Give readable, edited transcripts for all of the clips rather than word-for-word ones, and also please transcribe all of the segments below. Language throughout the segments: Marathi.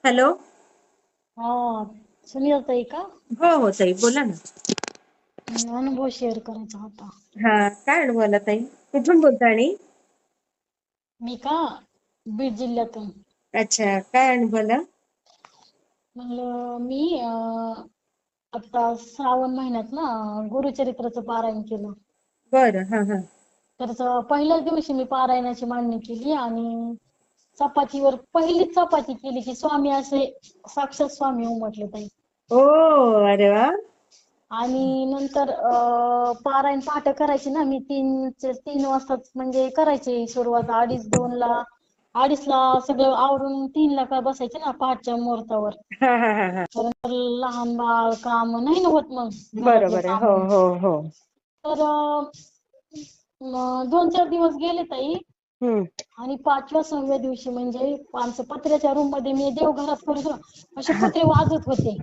हॅलो. हा, सुनीता ताई का? हो हो ताई बोला ना. अनुभव शेअर करायचा होता. हा, काय अनुभव आला ताई? कुठून बोलता आणि? मी का, बीड जिल्ह्यातून. अच्छा, काय अनुभव आला? म्हणलं मी आता श्रावण महिन्यात ना गुरुचरित्राचं पारायण केलं. बरं, हा हा. तर पहिल्याच दिवशी मी पारायणाची मांडणी केली आणि चपातीवर पहिलीच चपाती केली की स्वामी असे साक्षात स्वामी उमटले ताई. ओ, अरे वा. आणि नंतर पारायण पहाटे करायची ना मी 3 वाजता म्हणजे करायची सुरुवात 2:30 ला. 2:30 ला सगळं आवरून 3 ला काय बसायचे ना पहाटच्या मुहूर्तावर. हा हा हा हा. कारण लहान बाळ काम नाही ना होत मग घरातले बरोबर आहे. हो काम. हो हो. तर 2-4 दिवस गेले ताई. हम्म. आणि 5व्या-6व्या दिवशी म्हणजे आमच्या पत्र्याच्या रूम मध्ये मी देवघरात करतो असे हा. पत्रे वाजत होते.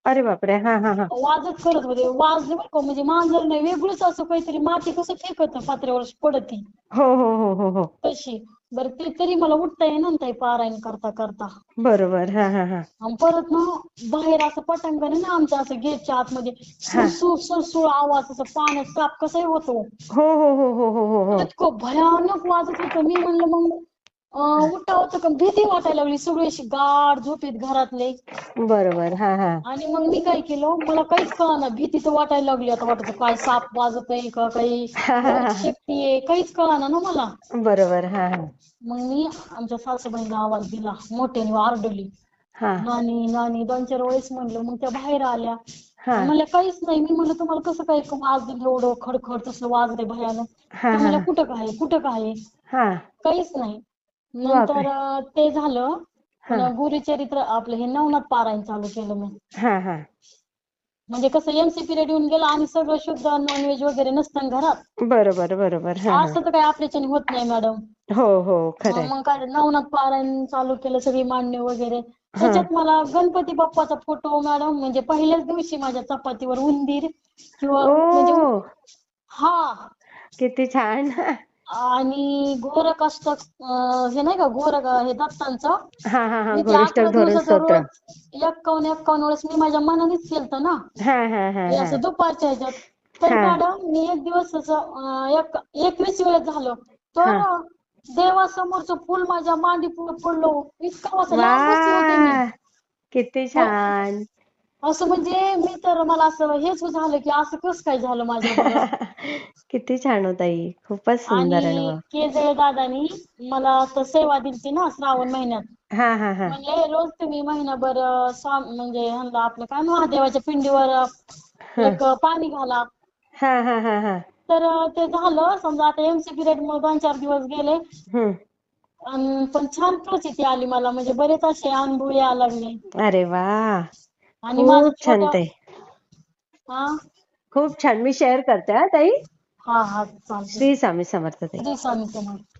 अरे बापरे, हा हा हा. वाजत करत होते, वाजले बरं का, म्हणजे मांजर नाही वेगळंच असं काहीतरी माती कसं फेकत पत्र्यावर पडती हो हो हो हो हो. तशी. बरं ते तरी मला उठता येईना ना ताई पारायण करता करता. बरोबर, हा हा हा. आणि परत ना बाहेर असं पटांगण आहे ना आमच्या असं गेटच्या आतमध्ये हा. सुळसुळ सुळसुळ आवाज असं पाण्याचा काप कसाही होतो. हो हो हो हो हो हो हो. इतकं भयानक वाजत होतं. मी म्हणलं मग उठावं तर भीती वाटायला लागली. सगळी अशी गाढ झोपेत घरातले. बरोबर, हा हा. आणि मग मी काय केलं, मला काहीच कळेना, भीती तर वाटायला लागली. आता वाटायचं काय साप वाजतय का काही हा हा भूत हा. शेपटी काहीच कळेना ना मला. बरोबर, हा हा. मग मी आमच्या सासूबाईंना आवाज दिला, मोठ्याने आरडली, हा नानी नानी 2-4 वेळेस म्हणलं. मग त्या बाहेर आल्या हा आणि म्हणल्या काहीच नाही. मी म्हणलं तुम्हाला कसं काय वाजलं एवढं खडखड तसलं वाजलंय भयानक. हा त्या हा म्हणल्या कुठं काय कुठं काय हा. काहीच नाही. बापरे. नंतर ते झालं. हा पुन्हा गुरुचरित्र आपलं हे नवनाथ पारायण चालू केलं मी. हा हा. म्हणजे कसं एमसी पिरियड येऊन गेला आणि सगळं शुद्ध नॉनव्हेज वगैरे नसतं ना घरात. बरोबर बरोबर, हा हा. असं तर काही आपल्याच्याने होत नाही मॅडम. हो हो, खरंय. मग काय नवनाथ पारायण चालू केलं, सगळी मांडणी वगैरे. हा. त्याच्यात मला गणपती बाप्पाचा फोटो मॅडम म्हणजे पहिल्याच दिवशी माझ्या चपातीवर उंदीर किंवा म्हणजे ओ, हा. किती छान. आणि गोरक असतं हे नाही का गोरक हे दत्तांचं. हा हा हा, मी ते घोरिष्ठक 11 धोरण दिवसाचं स्तोत्र. रोज 51 वेळेस मी माझ्या मनानेच केलतं ना. हा हा हा हे हा असं दुपारच्या ह्याच्यात. तर हा मॅडम मी एक दिवस असं 21 वेळेस झालं. हा. तर देवासमोरचं फुल माझ्या मांडी पुढं पडलं. इतकं असं लांब बसले होते मी. वा, किती छान. असं म्हणजे मी तर मला असं हेच झालं की असं कसं काय झालं माझ्या बरं. किती छान हो ताई, खूपच सुंदर आणि अनुभव. केजळे दादानी मला तर सेवा दिलती ना श्रावण महिन्यात. हा हा हा. म्हणले रोज तुम्ही महिनाभर म्हणजे ह्यांना आपलं काय महादेवाच्या पिंडीवर हा एक पाणी घाला. हा हा हा हा. तर ते झालं समजा आता एमसी पिरियड मुळे 2-4 दिवस गेले. हम्म. पण छान प्रचिती आली मला, म्हणजे बरेच असे अनुभव यायला लागले. अरे वा, आणि माझं खूप छान छोट ताई. हा खूप छान. मी शेअर करते हा ताई. हा हा चालते. श्री स्वामी समर्थ ताई. श्री स्वामी समर्थ.